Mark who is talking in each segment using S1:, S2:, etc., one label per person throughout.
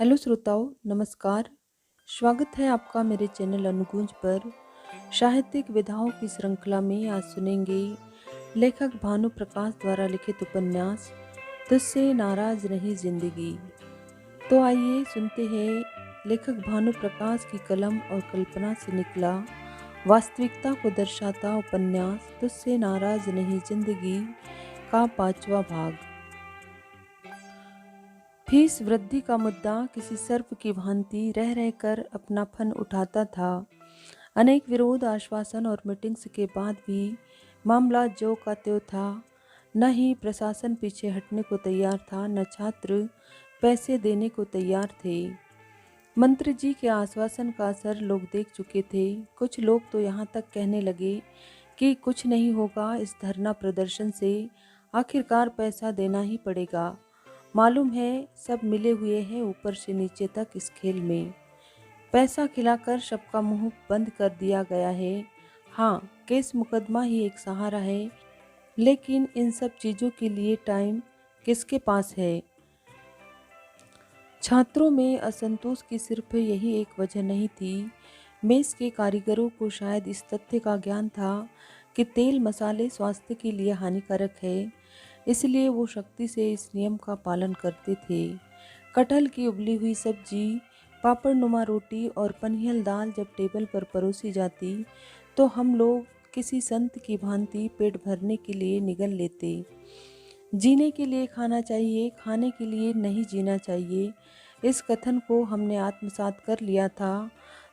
S1: Hello श्रोताओं, नमस्कार। स्वागत है आपका मेरे चैनल अनुगूंज पर। साहित्यिक विधाओं की श्रृंखला में आज सुनेंगे लेखक भानु प्रकाश द्वारा लिखित उपन्यास तुझसे नाराज नहीं जिंदगी। तो आइए सुनते हैं लेखक भानु प्रकाश की कलम और कल्पना से निकला वास्तविकता को दर्शाता उपन्यास तुझसे नाराज नहीं जिंदगी का 5वां भाग। फीस वृद्धि का मुद्दा किसी सर्प की भांति रह रहकर अपना फन उठाता था। अनेक विरोध, आश्वासन और मीटिंग्स के बाद भी मामला ज्यों का त्यों था। न ही प्रशासन पीछे हटने को तैयार था, न छात्र पैसे देने को तैयार थे। मंत्री जी के आश्वासन का असर लोग देख चुके थे। कुछ लोग तो यहाँ तक कहने लगे कि कुछ नहीं होगा इस धरना प्रदर्शन से, आखिरकार पैसा देना ही पड़ेगा। मालूम है सब मिले हुए हैं ऊपर से नीचे तक इस खेल में। पैसा खिलाकर सबका मुंह बंद कर दिया गया है। हाँ, केस मुकदमा ही एक सहारा है, लेकिन इन सब चीज़ों के लिए टाइम किसके पास है? छात्रों में असंतोष की सिर्फ यही एक वजह नहीं थी। मेस के कारीगरों को शायद इस तथ्य का ज्ञान था कि तेल मसाले स्वास्थ्य के लिए हानिकारक है, इसलिए वो सख्ती से इस नियम का पालन करते थे। कटहल की उबली हुई सब्जी, पापड़ नुमा रोटी और पनियल दाल जब टेबल पर परोसी जाती तो हम लोग किसी संत की भांति पेट भरने के लिए निगल लेते। जीने के लिए खाना चाहिए, खाने के लिए नहीं जीना चाहिए, इस कथन को हमने आत्मसात कर लिया था।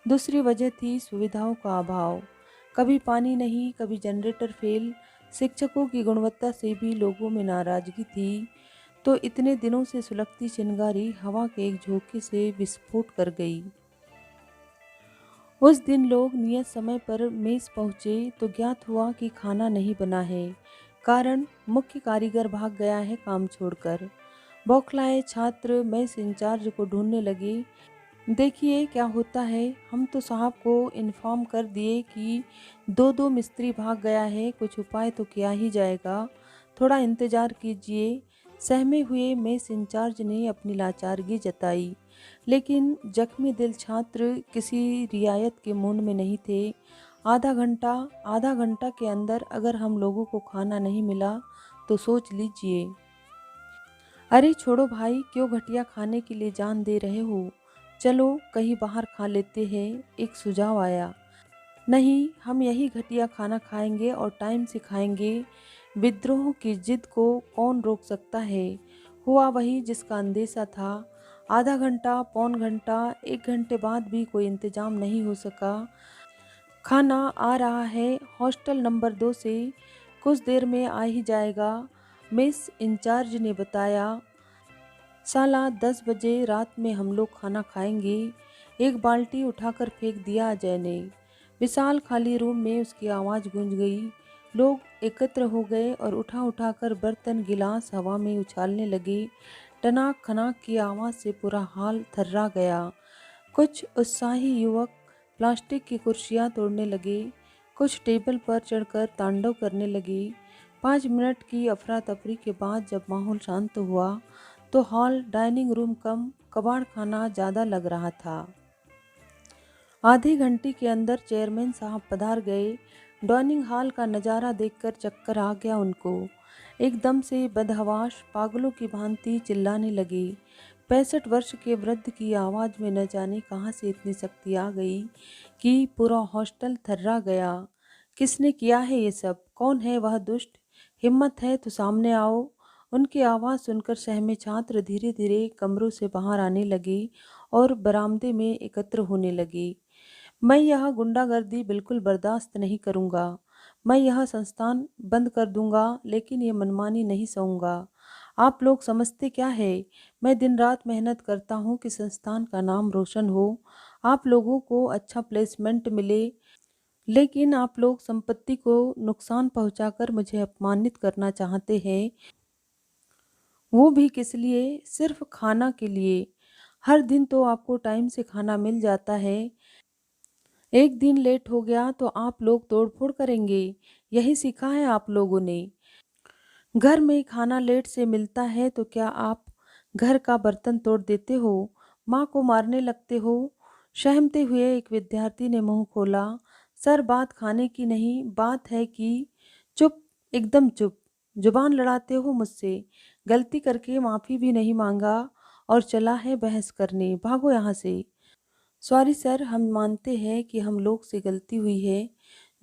S1: दूसरी वजह थी सुविधाओं का अभाव। कभी पानी नहीं, कभी जनरेटर फेल, शिक्षकों की गुणवत्ता से भी लोगों में नाराजगी थी। तो इतने दिनों से सुलगती चिंगारी हवा के एक झोंके से विस्फोट कर गई। उस दिन लोग नियत समय पर मेस पहुंचे तो ज्ञात हुआ कि खाना नहीं बना है। कारण मुख्य कारीगर भाग गया है काम छोड़कर। बौखलाए छात्र मेस इंचार्ज को ढूंढने लगे। देखिए क्या होता है, हम तो साहब को इन्फॉर्म कर दिए कि दो दो मिस्त्री भाग गया है, कुछ उपाय तो किया ही जाएगा, थोड़ा इंतजार कीजिए। सहमे हुए मेस इंचार्ज ने अपनी लाचारगी जताई, लेकिन जख्मी दिल छात्र किसी रियायत के मूड में नहीं थे। आधा घंटा के अंदर अगर हम लोगों को खाना नहीं मिला तो सोच लीजिए। अरे छोड़ो भाई, क्यों घटिया खाने के लिए जान दे रहे हो? चलो कहीं बाहर खा लेते हैं, एक सुझाव आया। नहीं, हम यही घटिया खाना खाएंगे और टाइम से खाएंगे। विद्रोह की जिद को कौन रोक सकता है? हुआ वही जिसका अंदेशा था। आधा घंटा, पौन घंटा, 1 घंटे बाद भी कोई इंतजाम नहीं हो सका। खाना आ रहा है हॉस्टल नंबर 2 से, कुछ देर में आ ही जाएगा, मेस इंचार्ज ने बताया। साला 10 बजे रात में हम लोग खाना खाएंगे, एक बाल्टी उठाकर फेंक दिया अजय ने। विशाल खाली रूम में उसकी आवाज़ गूंज गई। लोग एकत्र हो गए और उठा उठाकर बर्तन गिलास हवा में उछालने लगे। टनाक खनाक की आवाज़ से पूरा हाल थर्रा गया। कुछ उत्साही युवक प्लास्टिक की कुर्सियां तोड़ने लगे, कुछ टेबल पर चढ़कर तांडव करने लगे। 5 मिनट की अफरा तफरी के बाद जब माहौल शांत हुआ तो हॉल डाइनिंग रूम कम कबाड़ खाना ज़्यादा लग रहा था। आधे घंटे के अंदर चेयरमैन साहब पधार गए। डाइनिंग हॉल का नज़ारा देखकर चक्कर आ गया उनको। एकदम से बदहवास पागलों की भांति चिल्लाने लगे। 65 वर्ष के वृद्ध की आवाज़ में न जाने कहाँ से इतनी शक्ति आ गई कि पूरा हॉस्टल थर्रा गया। किसने किया है ये सब? कौन है वह दुष्ट? हिम्मत है तो सामने आओ। उनकी आवाज़ सुनकर सहमे छात्र धीरे धीरे कमरों से बाहर आने लगे और बरामदे में एकत्र होने लगे। मैं यह गुंडागर्दी बिल्कुल बर्दाश्त नहीं करूंगा। मैं यह संस्थान बंद कर दूंगा, लेकिन ये मनमानी नहीं सहूंगा। आप लोग समझते क्या है? मैं दिन रात मेहनत करता हूँ कि संस्थान का नाम रोशन हो, आप लोगों को अच्छा प्लेसमेंट मिले, लेकिन आप लोग संपत्ति को नुकसान पहुंचाकर मुझे अपमानित करना चाहते हैं। वो भी किस लिए? सिर्फ खाना के लिए। हर दिन तो आपको टाइम से खाना मिल जाता है, एक दिन लेट हो गया तो आप लोग तोड़फोड़ करेंगे। यही सीखा है आप लोगों ने। घर में खाना लेट से मिलता है तो क्या आप घर का बर्तन तोड़ देते हो? माँ को मारने लगते हो। सहमते हुए एक विद्यार्थी ने मुंह खोला। सर, बात खाने की नहीं, बात है कि चुप, एकदम चुप। जुबान लड़ाते हो मुझसे। गलती करके माफ़ी भी नहीं मांगा और चला है बहस करने। भागो यहाँ से। सॉरी सर, हम मानते हैं कि हम लोग से गलती हुई है।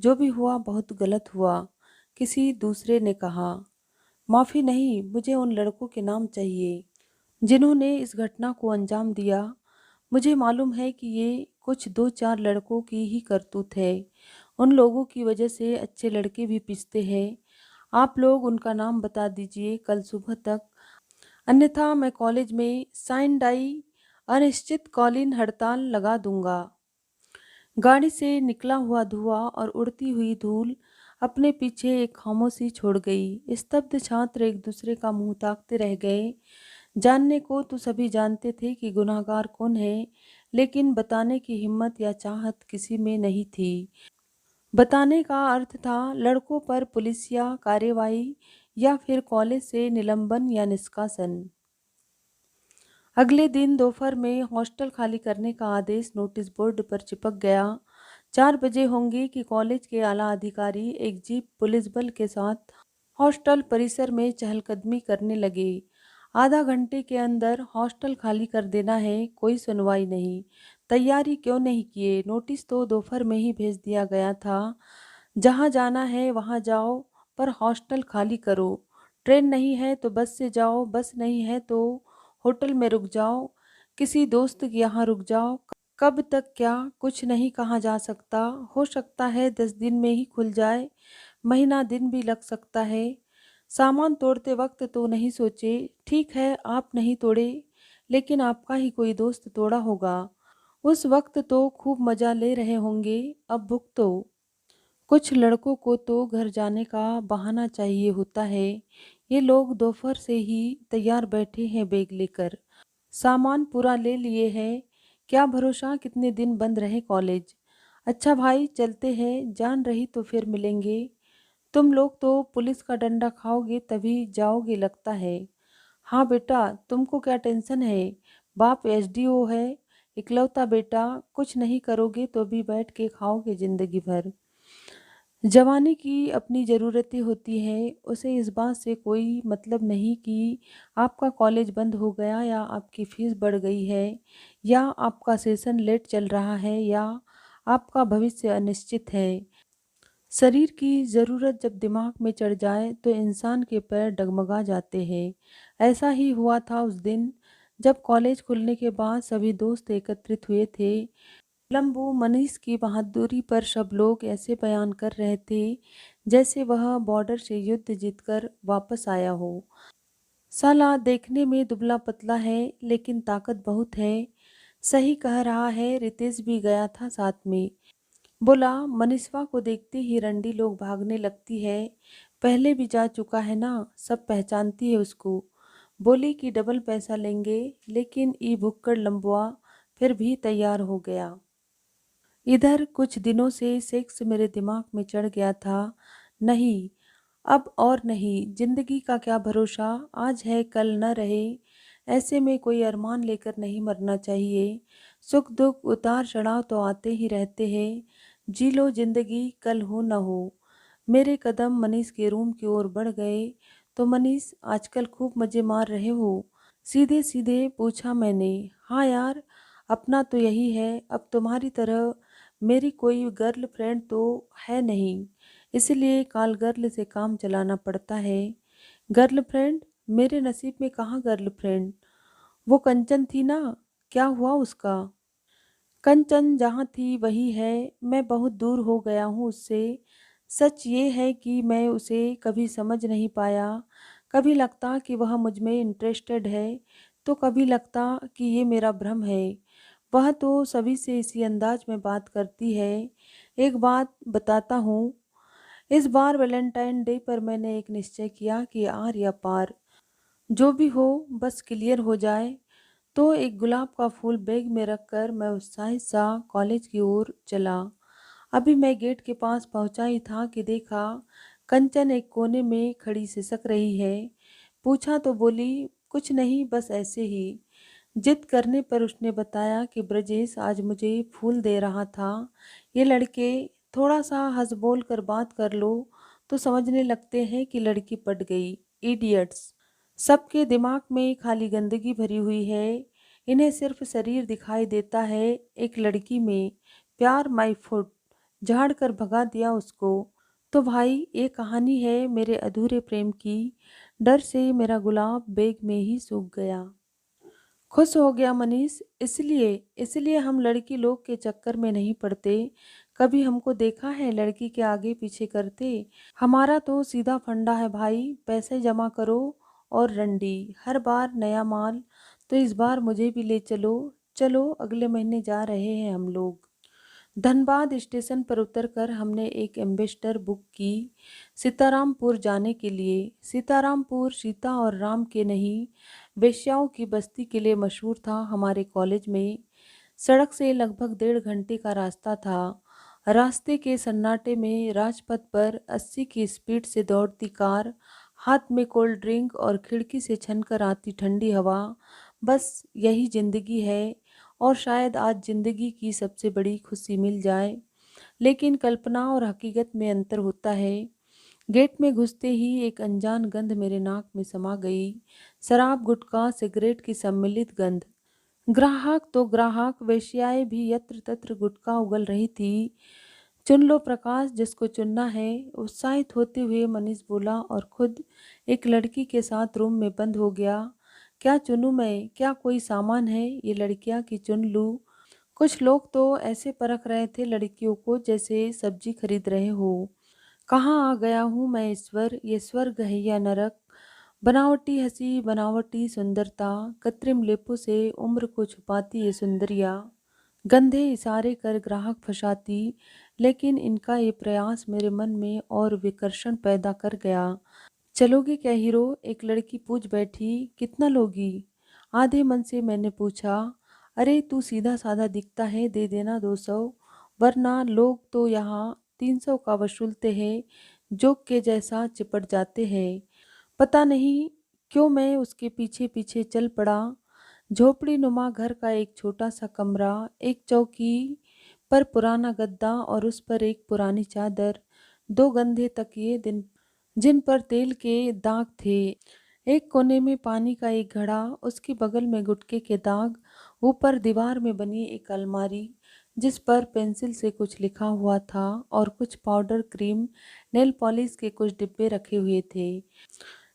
S1: जो भी हुआ बहुत गलत हुआ, किसी दूसरे ने कहा। माफ़ी नहीं, मुझे उन लड़कों के नाम चाहिए जिन्होंने इस घटना को अंजाम दिया। मुझे मालूम है कि ये कुछ दो चार लड़कों की ही करतूत है। उन लोगों की वजह से अच्छे लड़के भी पिसते हैं। आप लोग उनका नाम बता दीजिए कल सुबह तक, अन्यथा मैं कॉलेज में साइन डाई अनिश्चितकालीन हड़ताल लगा दूंगा। गाड़ी से निकला हुआ धुआं और उड़ती हुई धूल अपने पीछे एक खामोशी छोड़ गई। स्तब्ध छात्र एक दूसरे का मुंह ताकते रह गए। जानने को तो सभी जानते थे कि गुनहगार कौन है, लेकिन बताने की हिम्मत या चाहत किसी में नहीं थी। बताने का अर्थ था लड़कों पर पुलिसिया कार्रवाई या फिर कॉलेज से निलंबन या निष्कासन। अगले दिन दोपहर में हॉस्टल खाली करने का आदेश नोटिस बोर्ड पर चिपक गया। 4 बजे होंगे कि कॉलेज के आला अधिकारी एक जीप पुलिस बल के साथ हॉस्टल परिसर में चहलकदमी करने लगे। आधा घंटे के अंदर हॉस्टल खाली कर देना है, कोई सुनवाई नहीं। तैयारी क्यों नहीं किए? नोटिस तो दोपहर में ही भेज दिया गया था। जहाँ जाना है वहाँ जाओ, पर हॉस्टल खाली करो। ट्रेन नहीं है तो बस से जाओ, बस नहीं है तो होटल में रुक जाओ, किसी दोस्त के यहाँ रुक जाओ। कब तक क्या, कुछ नहीं कहा जा सकता। हो सकता है 10 दिन में ही खुल जाए, महीना दिन भी लग सकता है। सामान तोड़ते वक्त तो नहीं सोचे? ठीक है, आप नहीं तोड़े, लेकिन आपका ही कोई दोस्त तोड़ा होगा। उस वक्त तो खूब मजा ले रहे होंगे, अब भुगतो। कुछ लड़कों को तो घर जाने का बहाना चाहिए होता है। ये लोग दोपहर से ही तैयार बैठे हैं बैग लेकर। सामान पूरा ले लिए हैं। क्या भरोसा कितने दिन बंद रहे कॉलेज। अच्छा भाई, चलते हैं, जान रही तो फिर मिलेंगे। तुम लोग तो पुलिस का डंडा खाओगे तभी जाओगे लगता है। हाँ बेटा, तुमको क्या टेंशन है? बाप एसडीओ है, इकलौता बेटा। कुछ नहीं करोगे तो भी बैठ के खाओगे जिंदगी भर। जवानी की अपनी ज़रूरतें होती हैं, उसे इस बात से कोई मतलब नहीं कि आपका कॉलेज बंद हो गया या आपकी फ़ीस बढ़ गई है या आपका सेशन लेट चल रहा है या आपका भविष्य अनिश्चित है। शरीर की ज़रूरत जब दिमाग में चढ़ जाए तो इंसान के पैर डगमगा जाते हैं। ऐसा ही हुआ था उस दिन, जब कॉलेज खुलने के बाद सभी दोस्त एकत्रित हुए थे। लंबू मनीष की बहादुरी पर सब लोग ऐसे बयान कर रहे थे जैसे वह बॉर्डर से युद्ध जीतकर वापस आया हो। साला देखने में दुबला पतला है लेकिन ताकत बहुत है। सही कह रहा है, रितेश भी गया था साथ में। बोला, मनीषवा को देखते ही रंडी लोग भागने लगती है। पहले भी जा चुका है ना, सब पहचानती है उसको। बोली कि डबल पैसा लेंगे, लेकिन ई भुक्कड़ लंबुआ फिर भी तैयार हो गया। इधर कुछ दिनों से सेक्स मेरे दिमाग में चढ़ गया था। नहीं, अब और नहीं। जिंदगी का क्या भरोसा, आज है कल न रहे। ऐसे में कोई अरमान लेकर नहीं मरना चाहिए। सुख दुख उतार चढ़ाव तो आते ही रहते हैं। जी लो जिंदगी, कल हो न हो। मेरे कदम मनीष के रूम की ओर बढ़ गए। तो मनीष, आजकल खूब मजे मार रहे हो? सीधे सीधे पूछा मैंने। हाँ यार, अपना तो यही है। अब तुम्हारी तरह मेरी कोई गर्लफ्रेंड तो है नहीं, इसलिए कॉल गर्ल से काम चलाना पड़ता है। गर्लफ्रेंड? मेरे नसीब में कहाँ गर्लफ्रेंड। वो कंचन थी ना, क्या हुआ उसका? कंचन जहाँ थी वही है। मैं बहुत दूर हो गया हूँ उससे। सच ये है कि मैं उसे कभी समझ नहीं पाया। कभी लगता कि वह मुझ में इंटरेस्टेड है, तो कभी लगता कि ये मेरा भ्रम है। वह तो सभी से इसी अंदाज में बात करती है। एक बात बताता हूँ, इस बार वैलेंटाइन डे पर मैंने एक निश्चय किया कि आर या पार, जो भी हो बस क्लियर हो जाए। तो एक गुलाब का फूल बैग में रखकर मैं उत्साहित सा कॉलेज की ओर चला। अभी मैं गेट के पास पहुंचा ही था कि देखा कंचन एक कोने में खड़ी सिसक रही है। पूछा तो बोली, कुछ नहीं, बस ऐसे ही। जिद करने पर उसने बताया कि ब्रजेश आज मुझे फूल दे रहा था। ये लड़के थोड़ा सा हंस बोल कर बात कर लो तो समझने लगते हैं कि लड़की पट गई। इडियट्स। सबके दिमाग में खाली गंदगी भरी हुई है। इन्हें सिर्फ शरीर दिखाई देता है। एक लड़की में प्यार माई फुट झाड़ कर भगा दिया उसको। तो भाई ये कहानी है मेरे अधूरे प्रेम की। डर से मेरा गुलाब बेग में ही सूख गया। खुश हो गया मनीष। इसलिए इसलिए हम लड़की लोग के चक्कर में नहीं पड़ते। कभी हमको देखा है लड़की के आगे पीछे करते? हमारा तो सीधा फंडा है भाई, पैसे जमा करो और रंडी, हर बार नया माल। तो इस बार मुझे भी ले चलो। चलो अगले महीने जा रहे हैं हम लोग। धनबाद स्टेशन पर उतरकर हमने एक एम्बेसडर बुक की सीतारामपुर जाने के लिए। सीतारामपुर सीता और राम के नहीं, वेश्याओं की बस्ती के लिए मशहूर था हमारे कॉलेज में। सड़क से लगभग 1.5 घंटे का रास्ता था। रास्ते के सन्नाटे में राजपथ पर 80 की स्पीड से दौड़ती कार, हाथ में कोल्ड ड्रिंक और खिड़की से छनकर आती ठंडी हवा। बस यही जिंदगी है। और शायद आज जिंदगी की सबसे बड़ी खुशी मिल जाए। लेकिन कल्पना और हकीकत में अंतर होता है। गेट में घुसते ही एक अनजान गंध मेरे नाक में समा गई। शराब, गुटखा, सिगरेट की सम्मिलित गंध। ग्राहक तो ग्राहक, वेश्याएं भी यत्र तत्र गुटखा उगल रही थी। चुन लो प्रकाश जिसको चुनना है, उत्साहित होते हुए मनीष बोला और खुद एक लड़की के साथ रूम में बंद हो गया। क्या चुनूं मैं? क्या कोई सामान है ये लड़कियां की चुन लूं? कुछ लोग तो ऐसे परख रहे थे लड़कियों को जैसे सब्जी खरीद रहे हो। कहाँ आ गया हूँ मैं ईश्वर? ये स्वर्ग है या नरक? बनावटी हंसी, बनावटी सुंदरता, कृत्रिम लेपों से उम्र को छुपाती ये सुंदरिया। गंधे इशारे कर ग्राहक फंसाती। लेकिन इनका ये प्रयास मेरे मन में और विकर्षण पैदा कर गया। चलोगी क्या हीरो? एक लड़की पूछ बैठी। कितना लोगी? आधे मन से मैंने पूछा। अरे तू सीधा साधा दिखता है, दे देना 200, वरना लोग तो यहाँ 300 का वसूलते हैं। जोक के जैसा चिपट जाते हैं। पता नहीं क्यों मैं उसके पीछे पीछे चल पड़ा। झोपड़ी नुमा घर का एक छोटा सा कमरा, एक चौकी पर पुराना गद्दा और उस पर एक पुरानी चादर, 2 गंदे तकिए जिन पर तेल के दाग थे। एक कोने में पानी का एक घड़ा, उसके बगल में गुटके के दाग। ऊपर दीवार में बनी एक अलमारी जिस पर पेंसिल से कुछ लिखा हुआ था और कुछ पाउडर, क्रीम, नेल पॉलिश के कुछ डिब्बे रखे हुए थे।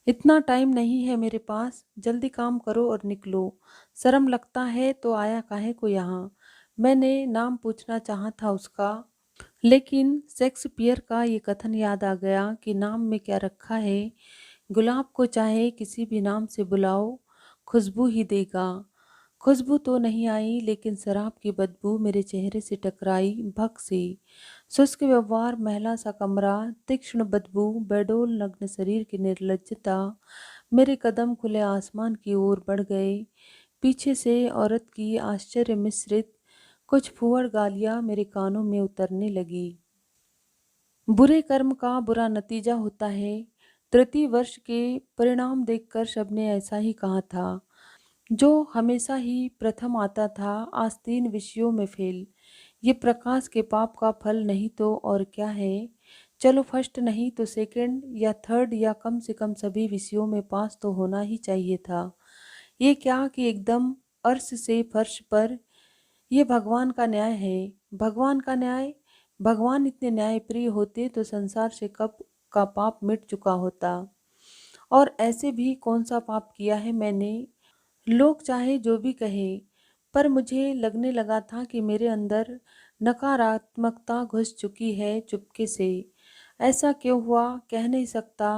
S1: इतना टाइम नहीं है मेरे पास, जल्दी काम करो और निकलो। शर्म लगता है तो आया काहे को यहाँ? मैंने नाम पूछना चाहा था उसका, लेकिन शेक्सपियर का ये कथन याद आ गया कि नाम में क्या रखा है। गुलाब को चाहे किसी भी नाम से बुलाओ, खुशबू ही देगा। खुशबू तो नहीं आई, लेकिन शराब की बदबू मेरे चेहरे से टकराई भक से। शुष्क व्यवहार, महला सा कमरा, तीक्ष्ण बदबू, बेडोल नग्न शरीर की निर्लज्जता। मेरे कदम खुले आसमान की ओर बढ़ गए। पीछे से औरत की आश्चर्य मिश्रित कुछ फूहड़ गालियां मेरे कानों में उतरने लगी। बुरे कर्म का बुरा नतीजा होता है। तृतीय वर्ष के परिणाम देखकर सबने ऐसा ही कहा था। जो हमेशा ही प्रथम आता था, आज 3 विषयों में फेल। ये प्रकाश के पाप का फल नहीं तो और क्या है? चलो फर्स्ट नहीं तो सेकंड या थर्ड, या कम से कम सभी विषयों में पास तो होना ही चाहिए था। ये क्या कि एकदम अर्श से फर्श पर। ये भगवान का न्याय है। भगवान का न्याय। भगवान इतने न्यायप्रिय होते तो संसार से कब का पाप मिट चुका होता। और ऐसे भी कौन सा पाप किया है मैंने? लोग चाहे जो भी कहे, पर मुझे लगने लगा था कि मेरे अंदर नकारात्मकता घुस चुकी है चुपके से। ऐसा क्यों हुआ कह नहीं सकता।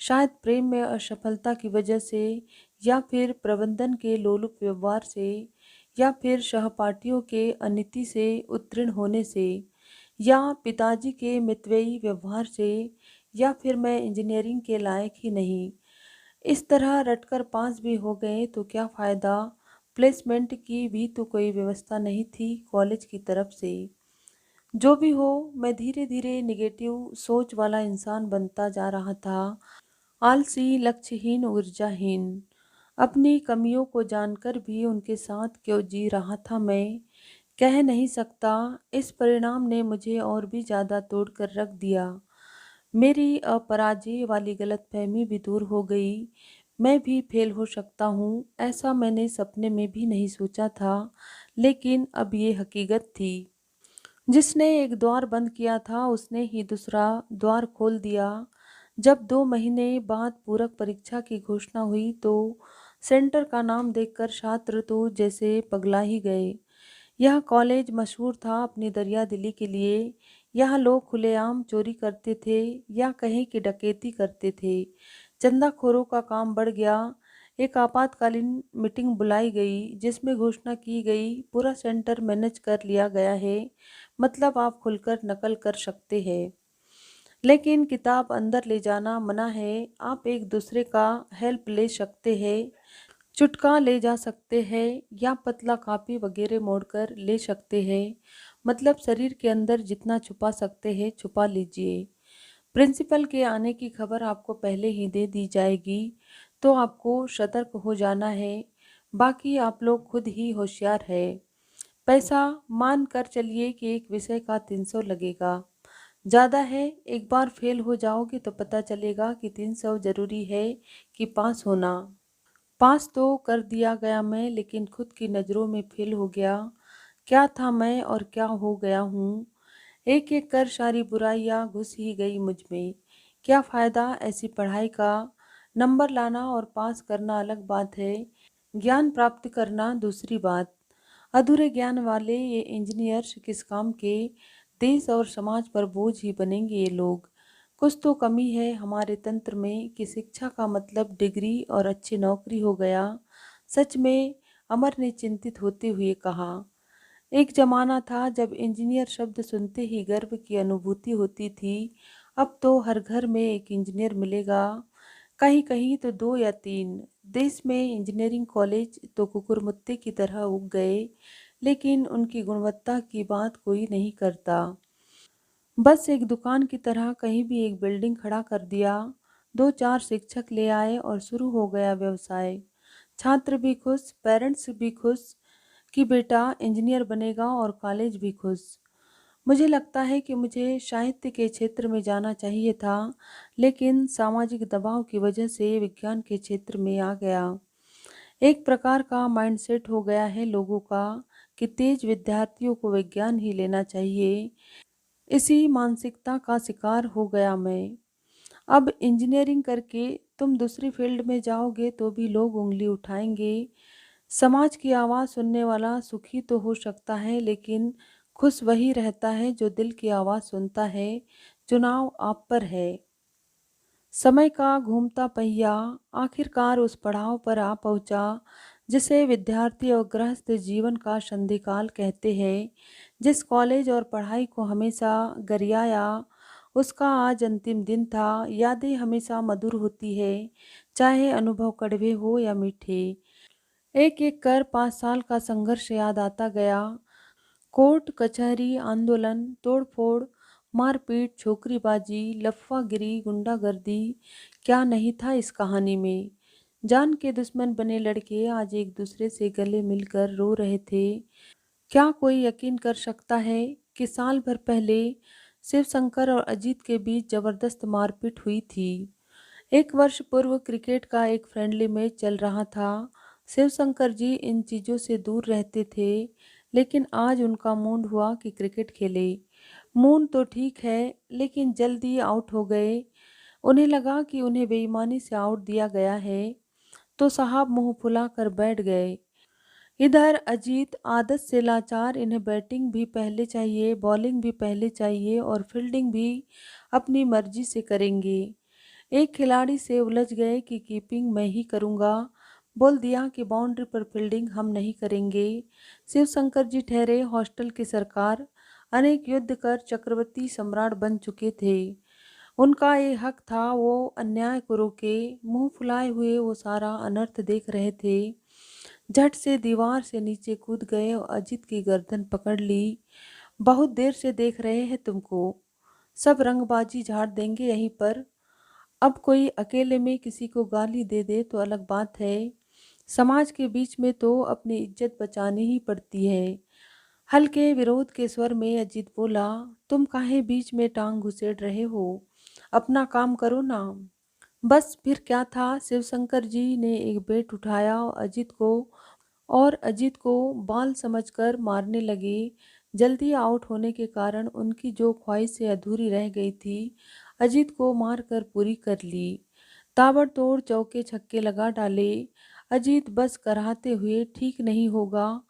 S1: शायद प्रेम में असफलता की वजह से, या फिर प्रबंधन के लोलुप व्यवहार से, या फिर सहपाठियों के अनिति से उत्तीर्ण होने से, या पिताजी के मितव्ययी व्यवहार से, या फिर मैं इंजीनियरिंग के लायक ही नहीं। इस तरह रटकर पास भी हो गए तो क्या फ़ायदा? प्लेसमेंट की भी तो कोई व्यवस्था नहीं थी कॉलेज की तरफ से। जो भी हो, मैं धीरे धीरे निगेटिव सोच वाला इंसान बनता जा रहा था। आलसी, लक्ष्यहीन, ऊर्जाहीन। अपनी कमियों को जानकर भी उनके साथ क्यों जी रहा था मैं, कह नहीं सकता। इस परिणाम ने मुझे और भी ज़्यादा तोड़ कर रख दिया। मेरी अपराजय वाली गलतफहमी भी दूर हो गई। मैं भी फेल हो सकता हूँ, ऐसा मैंने सपने में भी नहीं सोचा था, लेकिन अब ये हकीकत थी। जिसने एक द्वार बंद किया था उसने ही दूसरा द्वार खोल दिया। जब 2 महीने बाद पूरक परीक्षा की घोषणा हुई तो सेंटर का नाम देखकर छात्र तो जैसे पगला ही गए। यह कॉलेज मशहूर था अपनी दरियादिली के लिए। यहाँ लोग खुलेआम चोरी करते थे या कहीं की डकैती करते थे। चंदाखोरों का काम बढ़ गया। एक आपातकालीन मीटिंग बुलाई गई जिसमें घोषणा की गई, पूरा सेंटर मैनेज कर लिया गया है, मतलब आप खुलकर नकल कर सकते हैं, लेकिन किताब अंदर ले जाना मना है। आप एक दूसरे का हेल्प ले सकते हैं, चुटका ले जा सकते हैं या पतला कापी वगैरह मोड़कर ले सकते हैं, मतलब शरीर के अंदर जितना छुपा सकते हैं छुपा लीजिए। प्रिंसिपल के आने की खबर आपको पहले ही दे दी जाएगी, तो आपको सतर्क हो जाना है। बाकी आप लोग खुद ही होशियार है। पैसा मान कर चलिए कि एक विषय का 300 लगेगा। ज़्यादा है, एक बार फेल हो जाओगे तो पता चलेगा कि 300 ज़रूरी है कि पास होना। पास तो कर दिया गया मैं, लेकिन खुद की नज़रों में फेल हो गया। क्या था मैं और क्या हो गया हूँ। एक एक कर सारी बुराइयां घुस ही गई मुझ में। क्या फ़ायदा ऐसी पढ़ाई का। नंबर लाना और पास करना अलग बात है, ज्ञान प्राप्त करना दूसरी बात। अधूरे ज्ञान वाले ये इंजीनियर्स किस काम के। देश और समाज पर बोझ ही बनेंगे ये लोग। कुछ तो कमी है हमारे तंत्र में कि शिक्षा का मतलब डिग्री और अच्छी नौकरी हो गया। सच में, अमर ने चिंतित होते हुए कहा। एक जमाना था जब इंजीनियर शब्द सुनते ही गर्व की अनुभूति होती थी। अब तो हर घर में एक इंजीनियर मिलेगा, कहीं कहीं तो 2 या 3। देश में इंजीनियरिंग कॉलेज तो कुकुरमुत्ते की तरह उग गए, लेकिन उनकी गुणवत्ता की बात कोई नहीं करता। बस एक दुकान की तरह कहीं भी एक बिल्डिंग खड़ा कर दिया, 2 4 शिक्षक ले आए और शुरू हो गया व्यवसाय। छात्र भी खुश, पेरेंट्स भी खुश कि बेटा इंजीनियर बनेगा, और कॉलेज भी खुश। मुझे लगता है कि मुझे साहित्य के क्षेत्र में जाना चाहिए था, लेकिन सामाजिक दबाव की वजह से विज्ञान के क्षेत्र में आ गया। एक प्रकार का माइंडसेट हो गया है लोगों का कि तेज विद्यार्थियों को विज्ञान ही लेना चाहिए। इसी मानसिकता का शिकार हो गया मैं। अब इंजीनियरिंग करके तुम दूसरी फील्ड में जाओगे तो भी लोग उंगली उठाएंगे। समाज की आवाज़ सुनने वाला सुखी तो हो सकता है, लेकिन खुश वही रहता है जो दिल की आवाज़ सुनता है। चुनाव आप पर है। समय का घूमता पहिया आखिरकार उस पड़ाव पर आ पहुंचा जिसे विद्यार्थी और गृहस्थ जीवन का संधिकाल कहते हैं। जिस कॉलेज और पढ़ाई को हमेशा गरियाया, उसका आज अंतिम दिन था। यादें हमेशा मधुर होती है, चाहे अनुभव कड़वे हो या मीठे। एक एक कर 5 साल का संघर्ष याद आता गया। कोर्ट कचहरी, आंदोलन, तोड़फोड़, मारपीट, छोकरीबाजी, लफागिरी, गुंडागर्दी, क्या नहीं था इस कहानी में। जान के दुश्मन बने लड़के आज एक दूसरे से गले मिलकर रो रहे थे। क्या कोई यकीन कर सकता है कि साल भर पहले शिवशंकर और अजीत के बीच जबरदस्त मारपीट हुई थी। एक वर्ष पूर्व क्रिकेट का एक फ्रेंडली मैच चल रहा था। शिवशंकर जी इन चीज़ों से दूर रहते थे, लेकिन आज उनका मूड हुआ कि क्रिकेट खेले। मूड तो ठीक है, लेकिन जल्दी आउट हो गए। उन्हें लगा कि उन्हें बेईमानी से आउट दिया गया है, तो साहब मुंह फुला कर बैठ गए। इधर अजीत आदत से लाचार, इन्हें बैटिंग भी पहले चाहिए, बॉलिंग भी पहले चाहिए और फील्डिंग भी अपनी मर्जी से करेंगे। एक खिलाड़ी से उलझ गए कि कीपिंग मैं ही करूंगा, बोल दिया कि बाउंड्री पर फील्डिंग हम नहीं करेंगे। शिवशंकर जी ठहरे हॉस्टल की सरकार, अनेक युद्ध कर चक्रवर्ती सम्राट बन चुके थे। उनका ये हक था, वो अन्याय को रोके। मुंह फुलाए हुए वो सारा अनर्थ देख रहे थे। झट से दीवार से नीचे कूद गए और अजित की गर्दन पकड़ ली। बहुत देर से देख रहे हैं तुमको, सब रंगबाजी झाड़ देंगे यहीं पर। अब कोई अकेले में किसी को गाली दे दे तो अलग बात है, समाज के बीच में तो अपनी इज्जत बचानी ही पड़ती है। हल्के विरोध के स्वर में अजीत बोला, तुम काहे बीच में टांग घुसेड़ रहे हो? अपना काम करो ना। बस फिर क्या था, शिवशंकर जी ने एक बेट उठाया और अजीत को बाल समझकर मारने लगे। जल्दी आउट होने के कारण उनकी जो ख्वाहिशें अधूरी रह गई थी, अजीत को मारकर पूरी कर ली। ताबड़तोड़ चौके छक्के लगा डाले। अजीत बस कराहते हुए, ठीक नहीं होगा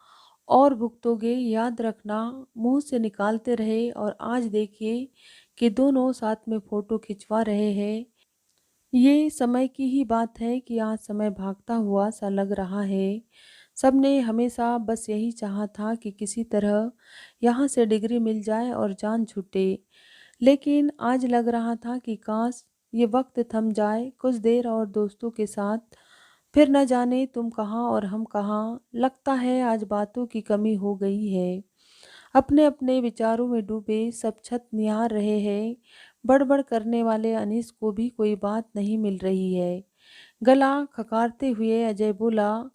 S1: और भुगतोगे, याद रखना, मुंह से निकालते रहे। और आज देखिए कि दोनों साथ में फोटो खिंचवा रहे हैं। ये समय की ही बात है कि आज समय भागता हुआ सा लग रहा है। सबने हमेशा बस यही चाहा था कि किसी तरह यहाँ से डिग्री मिल जाए और जान छूटे। लेकिन आज लग रहा था कि काश ये वक्त थम जाए कुछ देर और दोस्तों के साथ। फिर न जाने तुम कहाँ और हम कहाँ। लगता है आज बातों की कमी हो गई है। अपने अपने विचारों में डूबे सब छत निहार रहे हैं। बड़बड़ करने वाले अनीस को भी कोई बात नहीं मिल रही है। गला खकारते हुए अजय बोला,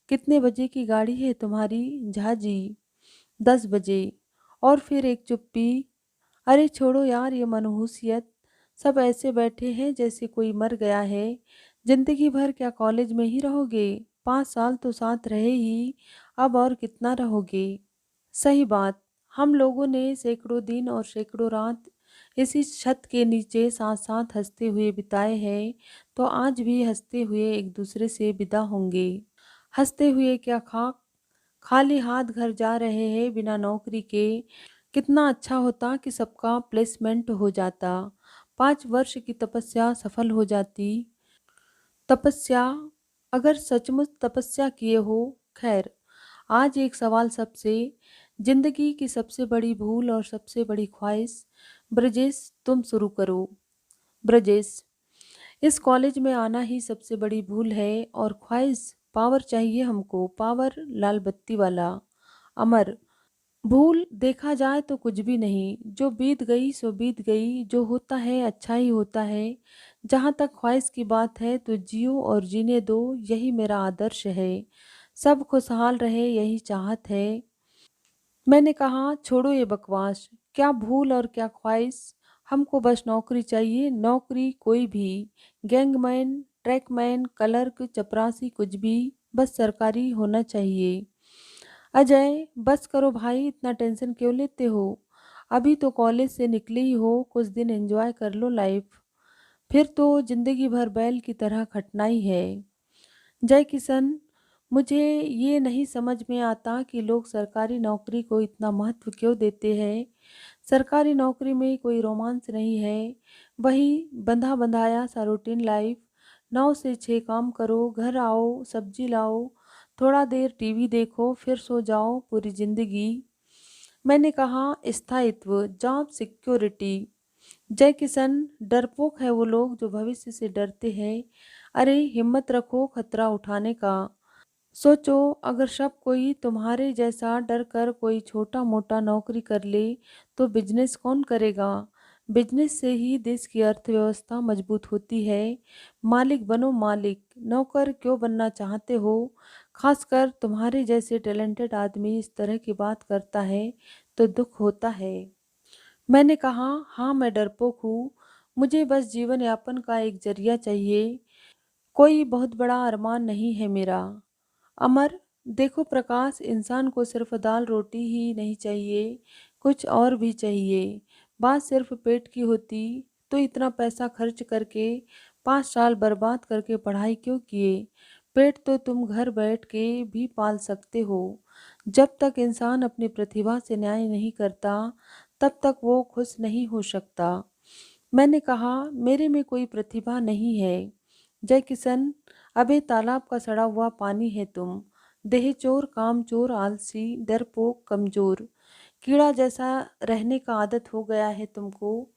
S1: कितने बजे की गाड़ी है तुम्हारी झाजी? 10 बजे। और फिर एक चुप्पी। अरे छोड़ो यार ये मनहूसियत। सब ऐसे बैठे हैं जैसे कोई मर गया है। जिंदगी भर क्या कॉलेज में ही रहोगे? 5 साल तो साथ रहे ही, अब और कितना रहोगे? सही बात। हम लोगों ने सैकड़ों दिन और सैकड़ों रात इसी छत के नीचे साथ साथ हंसते हुए बिताए हैं, तो आज भी हंसते हुए एक दूसरे से विदा होंगे। हंसते हुए क्या, खाली हाथ घर जा रहे हैं बिना नौकरी के। कितना अच्छा होता कि सबका प्लेसमेंट हो जाता, 5 वर्ष की तपस्या सफल हो जाती। तपस्या, अगर सचमुच तपस्या किए हो। खैर, आज एक सवाल सबसे, जिंदगी की सबसे बड़ी भूल और सबसे बड़ी ख्वाहिश। ब्रजेश, तुम शुरू करो। ब्रजेश, इस कॉलेज में आना ही सबसे बड़ी भूल है और ख्वाहिश। पावर चाहिए हमको, पावर, लाल बत्ती वाला। अमर, भूल देखा जाए तो कुछ भी नहीं, जो बीत गई सो बीत गई, जो होता है अच्छा ही होता है। जहाँ तक ख्वाहिश की बात है तो जियो और जीने दो, यही मेरा आदर्श है। सब खुशहाल रहे यही चाहत है। मैंने कहा, छोड़ो ये बकवास, क्या भूल और क्या ख्वाहिश। हमको बस नौकरी चाहिए, नौकरी कोई भी। गैंगमैन, ट्रैकमैन, क्लर्क, चपरासी, कुछ भी, बस सरकारी होना चाहिए। अजय, बस करो भाई, इतना टेंशन क्यों लेते हो? अभी तो कॉलेज से निकले ही हो, कुछ दिन एंजॉय कर लो लाइफ। फिर तो जिंदगी भर बैल की तरह खटना ही है। जय किशन, मुझे ये नहीं समझ में आता कि लोग सरकारी नौकरी को इतना महत्व क्यों देते हैं। सरकारी नौकरी में कोई रोमांस नहीं है, वही बंधा बंधाया सा रूटीन लाइफ। 9 से 6 काम करो, घर आओ, सब्जी लाओ, थोड़ा देर टीवी देखो, फिर सो जाओ, पूरी जिंदगी। मैंने कहा, स्थायित्व, जॉब सिक्योरिटी। जय किशन, डरपोक है वो लोग जो भविष्य से डरते हैं। अरे हिम्मत रखो खतरा उठाने का। सोचो, अगर सब कोई तुम्हारे जैसा डर कर कोई छोटा मोटा नौकरी कर ले, तो बिजनेस कौन करेगा? बिजनेस से ही देश की अर्थव्यवस्था मजबूत होती है। मालिक बनो मालिक, नौकर क्यों बनना चाहते हो? खासकर तुम्हारे जैसे टैलेंटेड आदमी इस तरह की बात करता है तो दुख होता है। मैंने कहा, हाँ मैं डरपोक हूँ। मुझे बस जीवन यापन का एक जरिया चाहिए, कोई बहुत बड़ा अरमान नहीं है मेरा। अमर, देखो प्रकाश, इंसान को सिर्फ दाल रोटी ही नहीं चाहिए, कुछ और भी चाहिए। बात सिर्फ पेट की होती तो इतना पैसा खर्च करके, 5 साल बर्बाद करके पढ़ाई क्यों किए? पेट तो तुम घर बैठ के भी पाल सकते हो। जब तक इंसान अपनी प्रतिभा से न्याय नहीं करता, तब तक वो खुश नहीं हो सकता। मैंने कहा, मेरे में कोई प्रतिभा नहीं है। जय किशन, अबे तालाब का सड़ा हुआ पानी है तुम। देह चोर, काम चोर, आलसी, डरपोक, कमजोर, कीड़ा जैसा रहने का आदत हो गया है तुमको,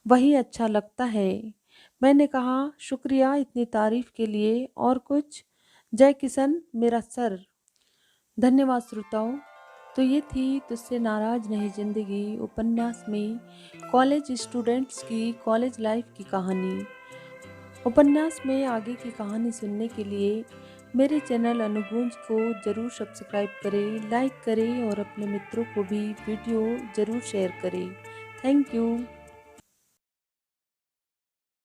S1: वही अच्छा लगता है। मैंने कहा, शुक्रिया इतनी तारीफ के लिए, और कुछ? जय किशन, मेरा सर। धन्यवाद श्रोताओं। तो ये थी तुझसे नाराज नहीं जिंदगी उपन्यास में कॉलेज स्टूडेंट्स की कॉलेज लाइफ की कहानी। उपन्यास में आगे की कहानी सुनने के लिए मेरे चैनल अनुगूंज को ज़रूर सब्सक्राइब करें, लाइक करें और अपने मित्रों को भी वीडियो ज़रूर शेयर करें। Thank you.